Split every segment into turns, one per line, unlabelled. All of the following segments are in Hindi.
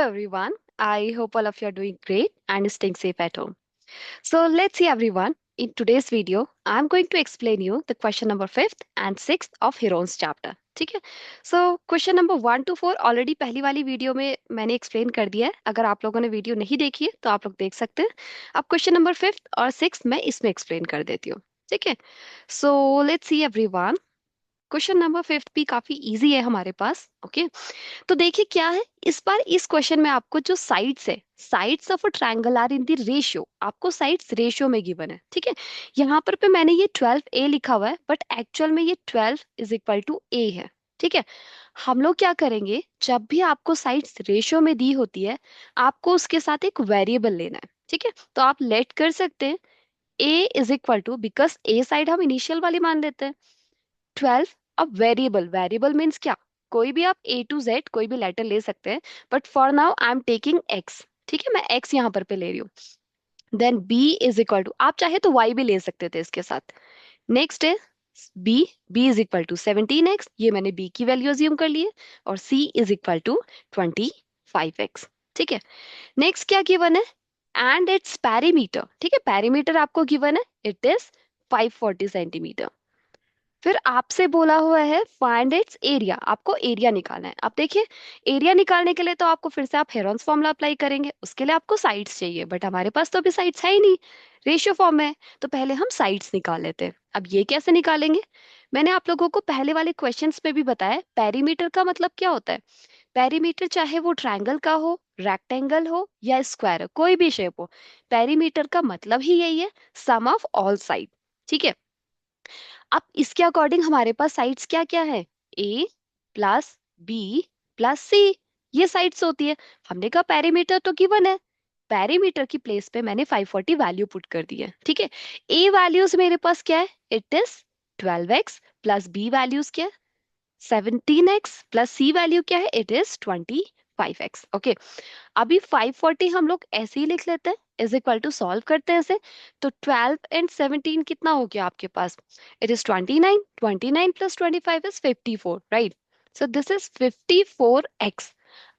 everyone. I hope all of you are doing great and staying safe at home. So let's see everyone. In today's video, I'm going to explain you the question number 5th and 6th of Heroes chapter. ठीक है? So question number 1 to 4 already पहली वाली वीडियो में मैंने एक्सप्लेन कर दिया है. अगर आप लोगों ने वीडियो नहीं देखी है तो आप लोग देख सकते हैं. अब क्वेश्चन नंबर 5th और 6th मैं इसमें एक्सप्लेन कर देती हूँ. ठीक है? So let's see everyone. Question number 5th भी काफी इजी है हमारे पास. ओके, तो देखिए क्या है इस बार. इस क्वेश्चन में आपको जो साइड्स है, sides of a triangle are in the ratio, आपको साइड्स रेशियो में गिवन है. ठीक है, यहाँ पर पे मैंने ये 12a लिखा हुआ है, बट एक्चुअल में ये 12 इज इक्वल टू a है. ठीक है, हम लोग क्या करेंगे, जब भी आपको साइड्स रेशियो में दी होती है, आपको उसके साथ एक वेरिएबल लेना है. ठीक है, तो आप लेट कर सकते हैं a is equal to, because a side हम इनिशियल वाली मान लेते हैं, 12. अब वेरिएबल, वेरिएबल मीन्स क्या, कोई भी आप A to Z कोई भी लेटर ले सकते हैं, but for now I am taking X. ठीक है, मैं X यहाँ पर पे ले रही हूँ. Then B is equal to, आप चाहे तो Y भी ले सकते थे इसके साथ. नेक्स्ट है B. B is equal to 17x, ये मैंने B की वैल्यू अज्यूम कर ली है. और C is equal to 25x. ठीक है, नेक्स्ट क्या गिवन है, एंड इट्स पैरीमीटर. ठीक है, पैरीमीटर आपको गिवन है, इट इज 540 सेंटीमीटर. फिर आपसे बोला हुआ है फाइंड इट्स एरिया, आपको एरिया निकालना है. अब देखिए, एरिया निकालने के लिए तो आपको फिर से आप हेरोन्स फॉर्मूला अप्लाई करेंगे, उसके लिए आपको साइड्स चाहिए, बट हमारे पास तो अभी साइड्स है ही नहीं, रेशियो फॉर्म में है. तो पहले हम साइड्स निकाल लेते हैं. अब ये कैसे निकालेंगे, मैंने आप लोगों को पहले वाले क्वेश्चंस में भी बताया, पेरीमीटर का मतलब क्या होता है. पेरीमीटर चाहे वो ट्रायंगल का हो, रेक्टेंगल हो या स्क्वायर, कोई भी शेप हो, पेरीमीटर का मतलब ही यही है, सम ऑफ ऑल साइड. ठीक है, अब इसके अकॉर्डिंग हमारे पास साइड्स क्या क्या है, ए प्लस बी प्लस सी, ये साइड्स होती है. हमने कहा पेरीमीटर तो गिवन है, पेरीमीटर की प्लेस पे मैंने 540 वैल्यू पुट कर दी है. ठीक है, ए वैल्यूज मेरे पास क्या है, it is 12x, plus B values क्या है 17x, प्लस सी वैल्यू क्या है, इट इज 25x. ओके, अभी 540 हम लोग ऐसे ही लिख लेते हैं, इज इक्वल टू सॉल्व करते हैं ऐसे. तो 12 एंड 17 कितना हो गया आपके पास, it is 29. 29 plus 25 is 54, right. So this is 54x.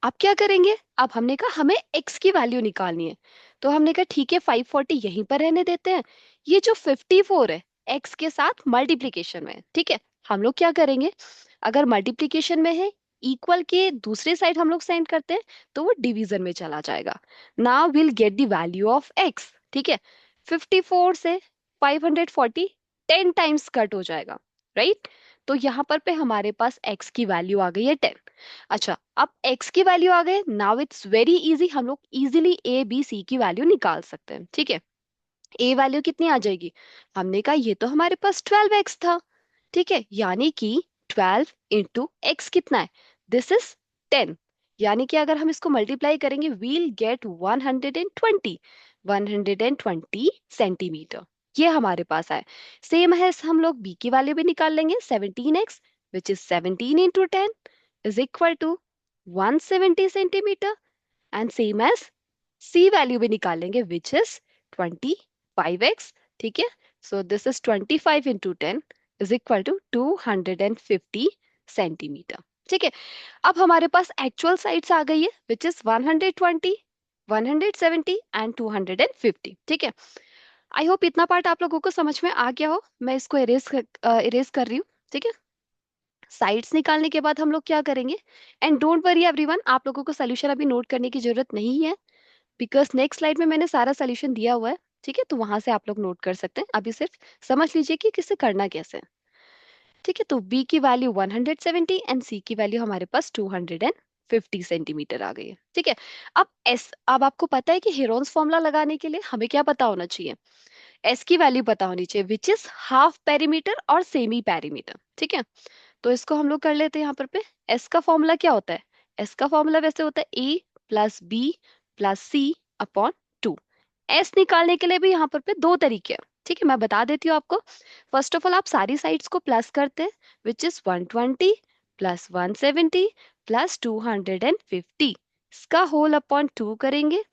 अब क्या करेंगे, अब हमने कहा हमें x की वैल्यू निकालनी है, तो हमने कहा ठीक है 540 यहीं पर रहने देते हैं. ये जो 54 है x के साथ मल्टीप्लीकेशन में है. ठीक है, हम लोग क्या करेंगे, अगर मल्टीप्लीकेशन में है, इक्वल के दूसरे साइड हम लोग सेंड करते हैं, तो वो डिवीजन में चला जाएगा. Now will get the value of x. ठीक है, 54 से 540 10 टाइम्स कट हो जाएगा, राइट. तो यहाँ पर पे हमारे पास x की वैल्यू आ गई है 10. अच्छा, अब x की वैल्यू आ गई, नाउ इट्स वेरी इजी, हम लोग इजीली a b c की वैल्यू निकाल सकते हैं. ठीक है, a वैल्यू कितनी आ जाएगी, हमने कहा ये तो हमारे पास 12x था. ठीक है, यानी कि 12 इंटू एक्स कितना है, दिस इज 10. यानी कि अगर हम इसको मल्टीप्लाई करेंगे, वील गेट 120, 120 सेंटीमीटर. ये हमारे पास है. सेम है, हम लोग बी की वैल्यू भी निकाल लेंगे, 17x, which is 17 into 10 is equal to 170 centimetre. And same as C value भी निकाल लेंगे, विच इज 25x. ठीक है, so this is 25 into 10 is equal to 250 centimetre. ठीक है, अब हमारे पास एक्चुअल साइड्स आ गई है, विच इज 120, 170 एंड 250. ठीक है, आई होप इतना पार्ट आप लोगों को समझ में आ गया हो. मैं इसको इरेज कर रही हूँ. ठीक है, साइड्स निकालने के बाद हम लोग क्या करेंगे, एंड डोंट वरी एवरीवन, आप लोगों को सोल्यूशन अभी नोट करने की जरूरत नहीं है, बिकॉज नेक्स्ट स्लाइड में मैंने सारा सोल्यूशन दिया हुआ है. ठीक है, तो वहां से आप लोग नोट कर सकते हैं, अभी सिर्फ समझ लीजिए कि किसे करना कैसे है. ठीक है, तो b की वैल्यू 170 एंड c की वैल्यू हमारे पास 250 सेंटीमीटर आ गई है. ठीक है, अब आपको पता है कि हेरोन्स फॉर्मूला लगाने के लिए हमें क्या पता होना चाहिए, s की वैल्यू पता होनी चाहिए, विच इज हाफ पेरीमीटर और सेमी पेरीमीटर. ठीक है, तो इसको हम लोग कर लेते हैं. यहाँ पर पे s का फॉर्मूला क्या होता है, s का फॉर्मूला वैसे होता है a plus B plus C upon 2. S निकालने के लिए भी यहाँ पर पे दो तरीके हैं. ठीक है, मैं बता देती हूँ आपको. फर्स्ट ऑफ ऑल आप सारी साइड्स को प्लस करते हैं, विच इज 120 प्लस 170 प्लस 250, इसका होल अपॉन 2 करेंगे.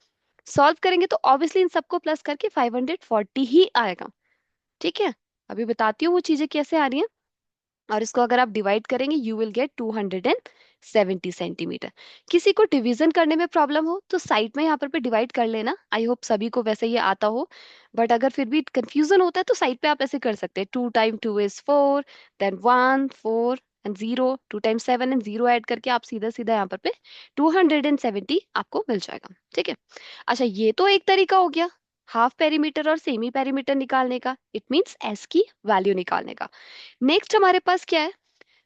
सॉल्व करेंगे तो ऑब्वियसली इन सबको प्लस करके 540 ही आएगा. ठीक है, अभी बताती हूँ वो चीजें कैसे आ रही हैं. और इसको अगर आप डिवाइड करेंगे, यू विल गेट 70 सेंटीमीटर। किसी को डिवीजन करने में प्रॉब्लम हो तो साइड में यहाँ पर पे डिवाइड कर लेना। आई होप सभी को वैसे ये आता हो, बट अगर फिर भी कंफ्यूजन होता है तो साइड पे आप ऐसे कर सकते हैं, 2 time 2 is 4, then 1 4 and 0, 2 time 7 and 0 add करके आप सीधा सीधा यहाँ पर पे 270 आपको मिल जाएगा। ठीक है। अच्छा, ये तो एक तरीका हो गया हाफ पेरीमीटर और सेमी पेरीमीटर निकालने का, इट मींस एस की वैल्यू निकालने का। नेक्स्ट हमारे पास क्या है?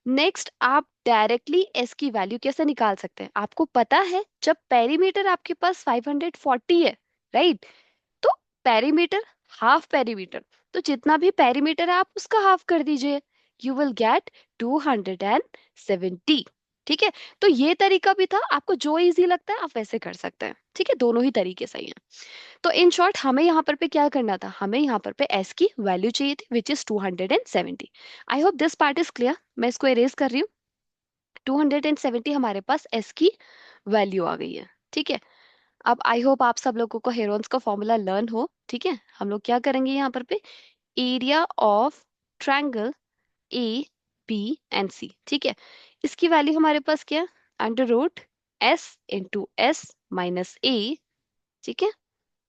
नेक्स्ट आप डायरेक्टली एस की वैल्यू कैसे निकाल सकते हैं? आपको पता है जब पेरीमीटर आपके पास 540 है, राइट? तो पेरीमीटर, हाफ पेरीमीटर, तो जितना भी पेरीमीटर है आप उसका हाफ कर दीजिए, यू विल गेट 270। ठीक है। तो ये तरीका भी था, आपको जो इजी लगता है आप वैसे कर सकते हैं। ठीक है, दोनों ही तरीके सही हैं। तो इन शॉर्ट हमें यहाँ पर पे क्या करना था? हमें यहाँ पर पे एस की वैल्यू चाहिए थी which is 270। I hope this part is clear. मैं इसको इरेज कर रही हूँ। 270 हमारे पास एस की वैल्यू आ गई है। ठीक है। अब आई होप आप सब लोगों को हेरोन्स का फॉर्मूला लर्न हो। ठीक है। हम लोग क्या करेंगे यहाँ पर पे? Area of triangle A B and C. ठीक है। इसकी वैल्यू हमारे पास क्या है? Under root S into S minus A. ठीक है।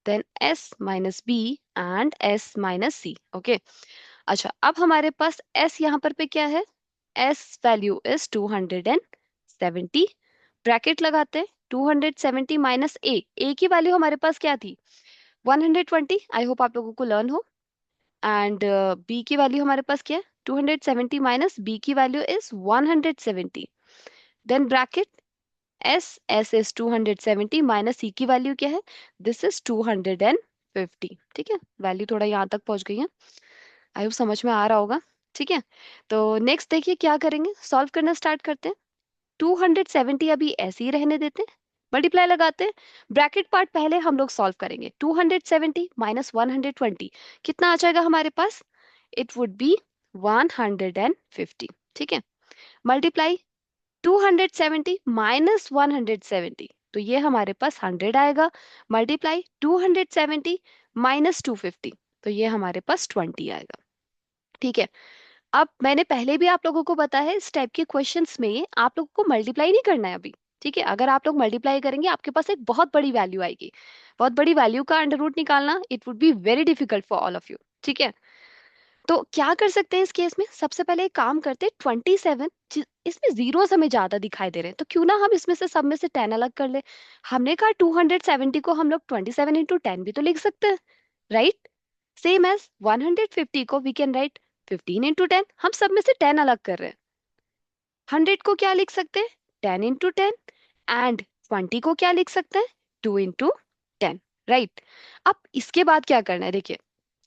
Then s minus B and s minus C. Okay. अच्छा, अब हमारे पास s यहाँ पर पे क्या है? s value is 270। ब्रैकेट लगाते हैं, 270 माइनस a की वैल्यू हमारे पास क्या थी? 120। आई होप आप लोगों को लर्न हो। एंड b की वैल्यू हमारे पास क्या है? 270 माइनस b की value is 170। Then bracket s is 270 minus c की वैल्यू क्या है? This is 250। ठीक है, वैल्यू थोड़ा यहाँ तक पहुंच गई है। आई होप समझ में आ रहा होगा। ठीक है। तो नेक्स्ट देखिए क्या करेंगे, सॉल्व करना स्टार्ट करते हैं। 270 अभी ऐसे ही रहने देते हैं, मल्टीप्लाई लगाते हैं। ब्रैकेट पार्ट पहले हम लोग सॉल्व करेंगे। 270 माइनस 120 कितना आ जाएगा हमारे पास? It would be 150। ठीक है। मल्टीप्लाई 270 माइनस 170, तो ये हमारे पास 100 आएगा। मल्टीप्लाई 270 माइनस 250, तो ये हमारे पास 20 आएगा। ठीक है। अब मैंने पहले भी आप लोगों को बताया है, इस टाइप के क्वेश्चंस में आप लोगों को मल्टीप्लाई नहीं करना है अभी। ठीक है। अगर आप लोग मल्टीप्लाई करेंगे आपके पास एक बहुत बड़ी वैल्यू आएगी। बहुत बड़ी वैल्यू का अंडर रूट निकालना it would be very difficult for all of you. ठीक है। तो क्या कर सकते हैं इस केस में? सबसे पहले एक काम करते हैं, 27, इसमें जीरोस हमें ज्यादा दिखाई दे रहे हैं, तो क्यों ना हम इसमें से सब में से 10 अलग कर ले। हमने कहा 270 को हम लोग 27 इंटू 10 भी तो लिख सकते हैं, राइट? सेम एज 150 को वी कैन राइट 15 इंटू 10। हम सब में से 10 अलग कर रहे हैं। 100 को क्या लिख सकते हैं? 10 इंटू 10। एंड 20 को क्या लिख सकते हैं? 2 इंटू 10। राइट। अब इसके बाद क्या करना है देखिए,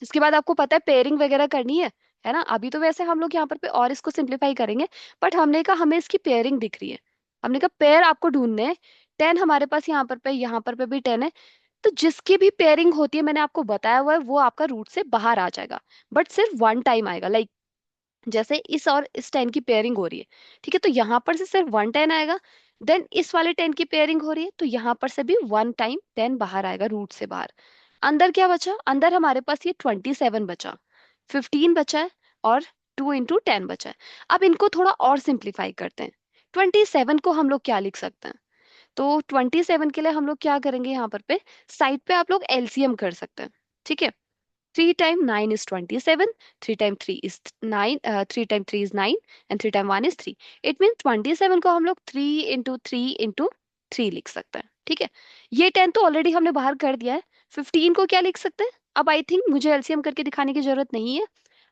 इसके बाद आपको पता है पेयरिंग वगैरह करनी है ना? अभी तो वैसे हम लोग यहाँ पर पे और इसको सिंप्लीफाई करेंगे, बट हमने कहा हमें इसकी पेयरिंग दिख रही है। हमने कहा पेयर आपको ढूंढने हैं। 10 हमारे पास यहाँ पर पे भी 10 है। तो जिसकी भी पेयरिंग होती है मैंने आपको बताया हुआ है वो आपका रूट से बाहर आ जाएगा, बट सिर्फ वन टाइम आएगा। लाइक जैसे इस और इस 10 की पेयरिंग हो रही है, ठीक है, तो यहाँ पर से सिर्फ 1 10 आएगा। देन इस वाले 10 की पेयरिंग हो रही है तो यहाँ पर से भी 1 टाइम 10 बाहर आएगा रूट से बाहर। अंदर क्या बचा? अंदर हमारे पास ये 27 बचा, 15 बचा है, और 2 इंटू 10 बचा है। अब इनको थोड़ा और सिंप्लीफाई करते हैं। 27 को हम लोग क्या लिख सकते हैं? तो 27 के लिए हम लोग क्या करेंगे, यहाँ पर पे साइड पे आप लोग एलसीएम कर सकते हैं। ठीक है। 3 time 9 is 27, 3 time 3 is 9, 3 time 3 is 9, and 3 time 1 is 3। It mean 27 को हम लोग 3 इंटू 3 लिख सकते हैं। ठीक है। ये 10 तो ऑलरेडी हमने बाहर कर दिया है। 15 को क्या लिख सकते हैं? अब आई थिंक मुझे एलसीएम करके दिखाने की जरूरत नहीं है,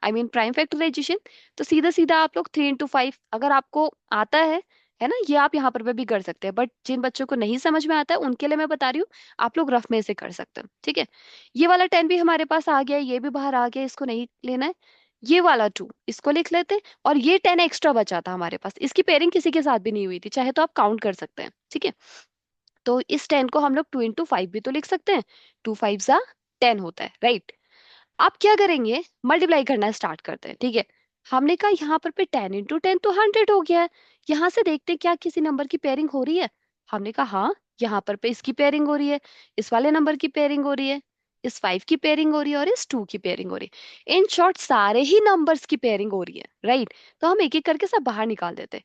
आई मीन प्राइम फैक्टराइजेशन। तो सीधा सीधा आप लोग 3 इंटू 5 अगर आपको आता है ना, ये आप यहाँ पर भी कर सकते हैं, बट जिन बच्चों को नहीं समझ में आता है उनके लिए मैं बता रही हूँ, आप लोग रफ में से कर सकते हैं। ठीक है। ये वाला 10 भी हमारे पास आ गया, ये भी बाहर आ गया, इसको नहीं लेना है। ये वाला 2 इसको लिख लेते हैं, और ये 10 एक्स्ट्रा बचा था हमारे पास, इसकी पेयरिंग किसी के साथ भी नहीं हुई थी, चाहे तो आप काउंट कर सकते हैं। ठीक है। तो इस 10 को हम लोग 2 इंटू 5 भी तो लिख सकते हैं, 2 5 जा 10 होता है, राइट? आप क्या करेंगे, मल्टीप्लाई करना स्टार्ट करते हैं। ठीक है। हमने कहा यहाँ पर पे 10 इंटू 10 तो 100 हो गया है। यहाँ से देखते हैं क्या किसी नंबर की पेयरिंग हो रही है। हमने कहा हाँ, यहाँ पर पे इसकी पेयरिंग हो रही है, इस वाले नंबर की पेयरिंग हो रही है, इस 5 की पेयरिंग हो रही है, और इस 2 की पेयरिंग हो रही है। इन शॉर्ट सारे ही नंबर्स की पेयरिंग हो रही है, राइट? तो हम एक एक करके सब बाहर निकाल देते हैं।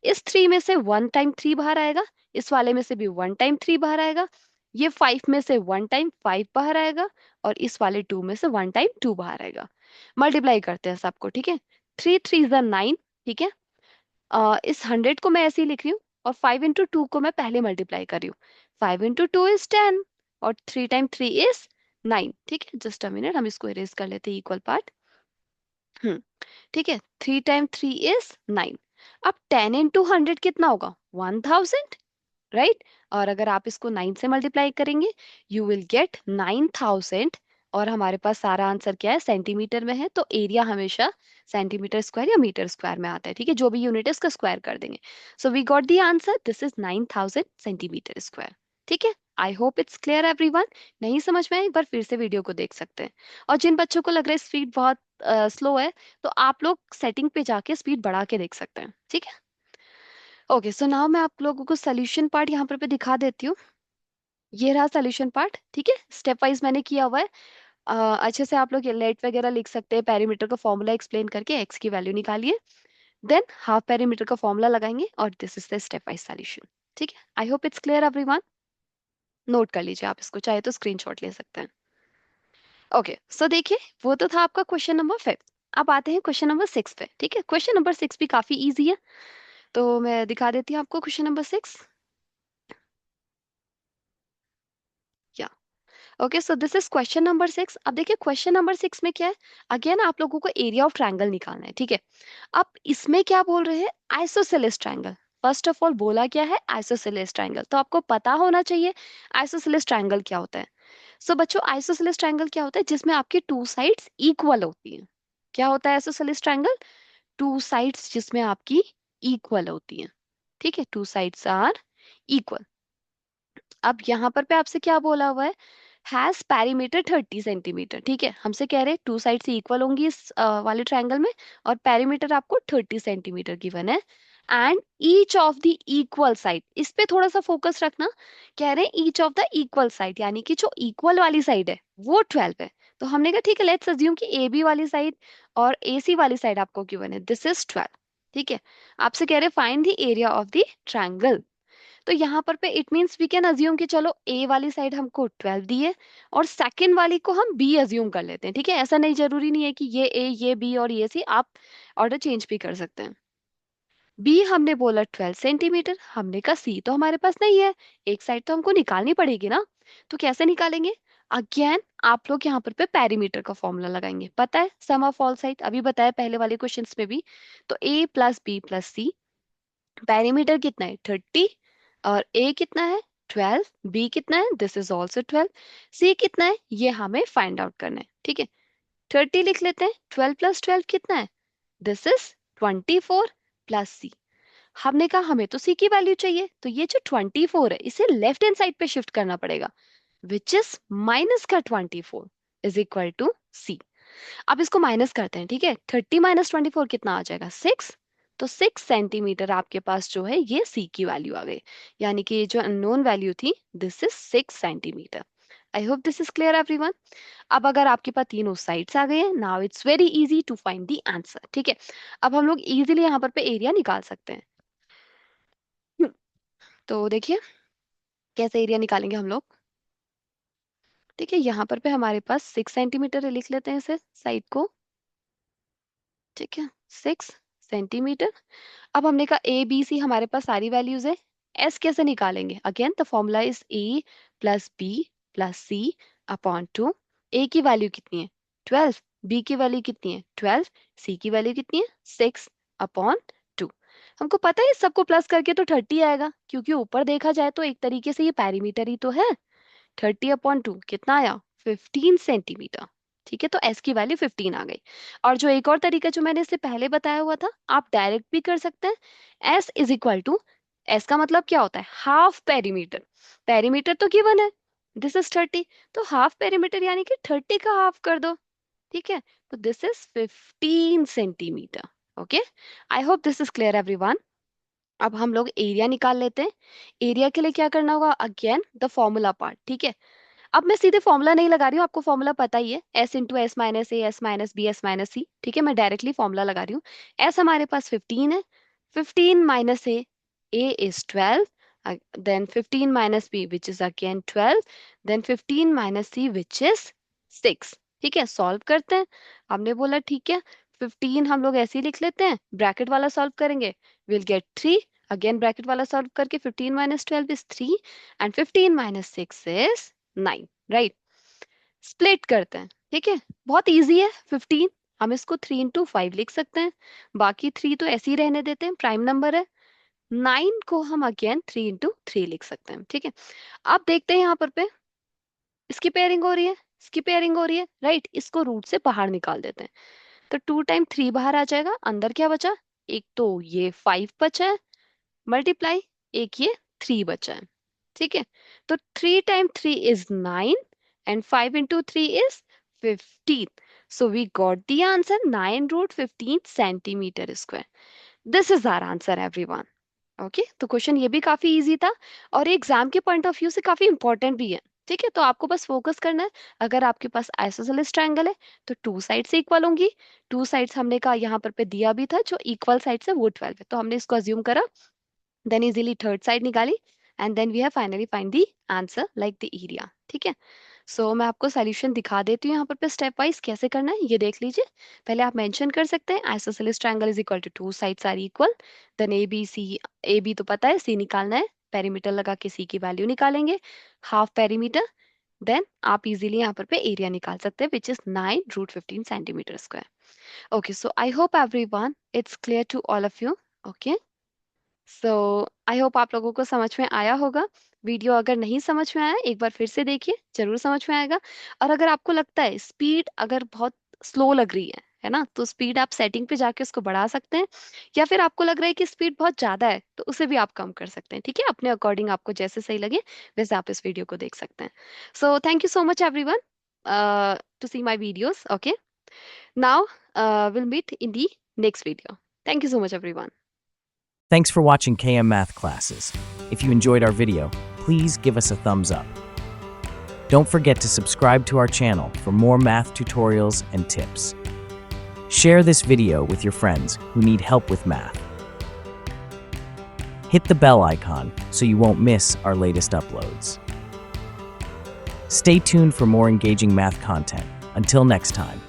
इस 3 में से 1 टाइम 3 बाहर आएगा, इस वाले में से भी 1 टाइम 3 बाहर आएगा, ये 5 में से 1 टाइम 5 बाहर आएगा, और इस वाले 2 में से 1 टाइम 2 बाहर आएगा। मल्टीप्लाई करते हैं सबको, ठीक है। 3 3 9, ठीक है। इस 100 को मैं ऐसे ही लिख रही हूँ, और 5 into 2 को मैं पहले मल्टीप्लाई कर रही हूँ। 5 into 2 इज 10, और 3 टाइम 3 इज 9, ठीक है। जस्ट अ मिनट, हम इसको इरेज कर लेते हैं इक्वल पार्ट। ठीक है, 3 टाइम 3 इज 9। अब 10 into 100 कितना होगा? 1000, राइट। और अगर आप इसको 9 से मल्टीप्लाई करेंगे, यू विल गेट 9000। और हमारे पास सारा आंसर क्या है? सेंटीमीटर में है, तो एरिया हमेशा सेंटीमीटर स्क्वायर या मीटर स्क्वायर में आता है, ठीक है। जो भी यूनिट है उसका स्क्वायर कर देंगे। So we got the answer, this is 9000 centimetre square, ठीक है। I hope it's clear everyone. नहीं समझ में आए, एक बार फिर से वीडियो को देख सकते हैं। और जिन बच्चों को लग रहा है स्पीड बहुत स्लो है, तो आप लोग सेटिंग पे जाके स्पीड बढ़ा के देख सकते हैं, ठीक है। ओके, सो नाउ मैं आप लोगों को सोल्यूशन पार्ट यहाँ पर पे दिखा देती हूँ। ये रहा सोल्यूशन पार्ट, ठीक है। स्टेप वाइज मैंने किया हुआ है। अच्छे से आप लोग लेट वगैरह लिख सकते हैं, पेरीमीटर का फॉर्मूला एक्सप्लेन करके एक्स की वैल्यू निकालिए, देन हाफ पेरीमीटर का फॉर्मूला लगाएंगे, और this is the step wise solution, ठीक है। I hope it's clear everyone. Note कर लीजिए आप इसको, चाहे तो स्क्रीनशॉट ले सकते हैं। ओके, सो देखिए, वो तो था आपका क्वेश्चन नंबर 5। अब आते हैं क्वेश्चन नंबर 6 पे, ठीक है। क्वेश्चन नंबर 6 भी काफी इजी है, तो मैं दिखा देती हूँ आपको क्वेश्चन नंबर 6। या okay, so this is question number 6। अब देखिए क्वेश्चन नंबर 6 में क्या है, अगेन आप लोगों को एरिया ऑफ ट्रायंगल निकालना है, ठीक है। अब इसमें क्या बोल रहे हैं? Isosceles triangle. First of all बोला क्या है? आइसोसेलेस ट्रायंगल, तो आपको पता होना चाहिए आइसोसेलेस ट्रायंगल क्या होता है। सो बच्चों, आइसोसेलेस ट्रायंगल क्या होता है? जिसमें आपकी टू साइड्स इक्वल होती हैं। क्या होता है आइसोसेलेस ट्रायंगल? टू साइड्स जिसमें आपकी इक्वल होती हैं, ठीक है। Two sides are equal. अब यहाँ पर पे आपसे क्या बोला हुआ है? हैज पेरीमीटर 30 सेंटीमीटर, ठीक है। हमसे कह रहे हैं टू साइड से इक्वल होंगी इस वाले ट्रायंगल में, और पेरीमीटर आपको 30 सेंटीमीटर गिवन है। And each of the equal side, इस पे थोड़ा सा फोकस रखना। कह रहे हैं each of the equal side, यानी कि जो इक्वल वाली साइड है वो 12 है। तो हमने कहा ठीक है, लेट्स अज्यूम कि ए बी वाली साइड और ए सी वाली साइड आपको गिवन है, दिस इज 12, ठीक है। आपसे कह रहे हैं find the area of the triangle. तो यहाँ पर पे it means we can assume कि चलो ए वाली साइड हमको 12 दी है, और सेकंड वाली को हम बी अज्यूम कर लेते हैं, ठीक है। ऐसा नहीं जरूरी नहीं है कि ये ए ये बी और ये सी, आप ऑर्डर चेंज भी कर सकते हैं। बी हमने बोला 12 सेंटीमीटर, हमने कहा सी तो हमारे पास नहीं है, एक साइड तो हमको निकालनी पड़ेगी ना। तो कैसे निकालेंगे? अगेन आप लोग यहाँ पर पे पेरीमीटर का फॉर्मूला लगाएंगे, पता है सम ऑफ ऑल साइड, अभी बताया पहले वाले क्वेश्चंस में भी। तो ए प्लस बी प्लस सी, पेरीमीटर कितना है? 30, और ए कितना है? 12, बी कितना है? दिस इज ऑल्सो 12, सी कितना है? ये हमें फाइंड आउट करना है, ठीक है। 30 लिख लेते हैं, 12 + 12 कितना है? दिस इज 24, प्लस सी। हमने कहा हमें तो सी की वैल्यू चाहिए, तो ये जो 24 है इसे लेफ्ट हैंड साइड पे शिफ्ट करना पड़ेगा, विच इज माइनस का 24 इज इक्वल टू सी। अब इसको माइनस करते हैं, ठीक है। 30 - 24 कितना आ जाएगा? 6। तो 6 सेंटीमीटर आपके पास जो है ये सी की वैल्यू आ गई, यानी कि ये जो अननोन वैल्यू थी, this is 6 centimetre. I hope this is clear everyone. अब अगर आपके पास तीनों साइड्स आ गए हैं, now it's very easy to find the answer, ठीक है। अब हम लोग इजीली यहाँ पर पे एरिया निकाल सकते हैं। हम्म, तो देखिए कैसे एरिया निकालेंगे हम लोग, ठीक है। यहाँ पर पे हमारे पास 6 सेंटीमीटर है, लिख लेते हैं इसे साइड को, ठीक है। 6 सेंटीमीटर। अब हमने कहा ए बी सी हमारे पास सारी वैल्यूज है, एस कैसे निकालेंगे? Again the formula is A plus B plus C upon two. A की वैल्यू कितनी है? 12, बी की वैल्यू कितनी है? 12, सी की वैल्यू कितनी है? 6/2। हमको पता है सबको प्लस करके तो 30 आएगा, क्योंकि ऊपर देखा जाए तो एक तरीके से ये पैरीमीटर ही तो है। 30/2 कितना आया? 15 सेंटीमीटर, ठीक है। तो एस की वैल्यू 15 आ गई। और जो एक और तरीका जो मैंने इससे पहले बताया हुआ था, आप डायरेक्ट भी कर सकते हैं। S is equal to, S का मतलब क्या होता है? Half perimeter. पेरीमीटर तो गिवन है, दिस इज 30, तो हाफ पेरीमीटर यानी कि 30 का हाफ कर दो, ठीक है। तो this is 15 centimetre. Okay, I hope this is clear everyone. अब हम लोग एरिया निकाल लेते हैं। एरिया के लिए क्या करना होगा? अगेन द फॉर्मूला पार्ट, ठीक है। अब मैं सीधे फॉर्मूला नहीं लगा रही हूँ, आपको फॉर्मूला पता ही है, S into S minus A S minus B S minus C, ठीक है। मैं डायरेक्टली फॉर्मूला लगा रही हूँ। एस हमारे पास 15 है, 15 minus A is 12, then 15 minus B, which is again 12, then 15 minus C, which is 6. ठीक है, सॉल्व करते हैं। हमने बोला ठीक है, 15 हम लोग ऐसे ही लिख लेते हैं, ब्रैकेट वाला सॉल्व करेंगे, विल गेट 3, अगेन ब्रैकेट वाला सॉल्व करके 15 minus 12 is 3 and 15 minus 6 is 9, right. Split करते हैं, ठीक है, बहुत इजी है। 15 हम इसको 3 into 5 लिख सकते हैं, बाकी 3 तो ऐसे ही रहने देते हैं, प्राइम नंबर है। 9 को हम अगेन 3 into 3 लिख सकते हैं, ठीक है। अब देखते हैं यहाँ पर पे इसकी पेयरिंग हो रही है, इसकी पेयरिंग हो रही है, राइट। इसको रूट से बाहर निकाल देते हैं, तो 2 टाइम 3 बाहर आ जाएगा, अंदर क्या बचा, एक तो ये 5 बचा है, मल्टीप्लाई एक ये 3 बचा है, ठीक है। तो 3 time 3 is 9 and 5 into 3 is 15. So we got the answer 9 root 15 centimeter square. This is our answer everyone. Okay तो क्वेश्चन ये भी काफी इजी था और एग्जाम के पॉइंट ऑफ व्यू से काफी इंपॉर्टेंट भी है, ठीक है। तो आपको बस फोकस करना है, अगर आपके पास आइसोसेलेस ट्रायंगल है तो टू साइड से इक्वल होंगी, टू साइड्स हमने कहा यहाँ पर पे दिया भी था, जो इक्वल साइड से वो 12 है, तो हमने इसको अज्यूम करा, देन इजीली थर्ड साइड निकाली and then we have finally find the answer like the area, ठीक है। सो मैं आपको सॉल्यूशन दिखा देती हूँ यहाँ पर स्टेप वाइज कैसे करना है, ये देख लीजिए। पहले आप मेंशन कर सकते हैं isosceles triangle is equal to two sides are equal, then A B C, A B तो पता है, सी निकालना है, पेरीमीटर लगा के सी की वैल्यू निकालेंगे, हाफ पेरीमीटर, देन आप इजीली यहाँ पर एरिया निकाल सकते हैं which is 9 root 15 centimetre square. Okay so I hope everyone it's clear to all of you. Okay so I hope आप लोगों को समझ में आया होगा। वीडियो अगर नहीं समझ में आया एक बार फिर से देखिए, जरूर समझ में आएगा। और अगर आपको लगता है स्पीड अगर बहुत स्लो लग रही है ना, तो स्पीड आप सेटिंग पे जाके उसको बढ़ा सकते हैं, या फिर आपको लग रहा है कि स्पीड बहुत ज्यादा है तो उसे भी आप कम कर सकते हैं, ठीक है। अपने अकॉर्डिंग आपको जैसे सही लगे वैसे आप इस वीडियो को देख सकते हैं। So thank you so much everyone to see my videos. Okay now will meet in the next video. Thank you so much everyone.
Thanks for watching KM Math Classes. If you enjoyed our video, please give us a thumbs up. Don't forget to subscribe to our channel for more math tutorials and tips. Share this video with your friends who need help with math. Hit the bell icon so you won't miss our latest uploads. Stay tuned for more engaging math content. Until next time.